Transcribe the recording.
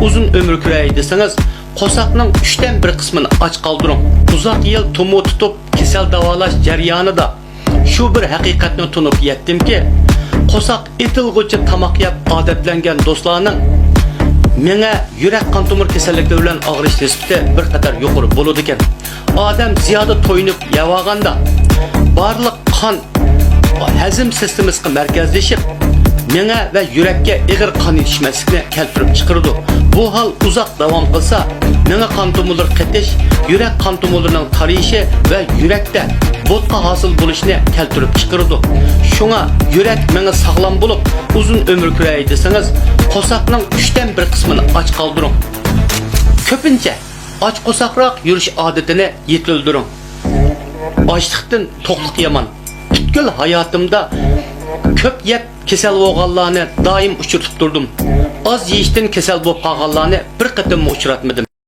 uzun ömür ko'ray deseniz, qo'saqning 3dan 1 qismini och qoldiring. Uzoq yil tumu tutib kasal davolash jarayonida shu bir haqiqatni tunib yetdimki, qo'saq etilg'uchi tamoq yeb odatlangan do'stlarning menga yurak qon tomir kasalliklari bilan og'rish nisbati bir qadar yuqori bo'ladi ekan. Odam ziyoda to'yinib yavaganda barliq qon hazm sistemasiga markazlashib, menga va yurakka ig'ir qon yetishmaslikni keltirib chiqaradi. Bu hol uzoq davom qilsa, menga qon tomirlar qetish, yurak qon tomirlarining tariyishi va yurakda bo'tqa hosil bo'lishini keltirib chiqaradi. Shunga yurak menga sog'lom bo'lib, uzun umr ko'ray desangiz, qo'saqning 3dan 1 qismini och qoldiring. Ko'pincha och qo'saqroq yurish odatini yetildiring. Ochliqdan to'qliq yomon. Butkul hayotimda ko'p yeb kasal bo'lganlarni doim uchratib turdim. Az yeyishdan kasal bo'lib qolganlarni bir qatim uchratmadim.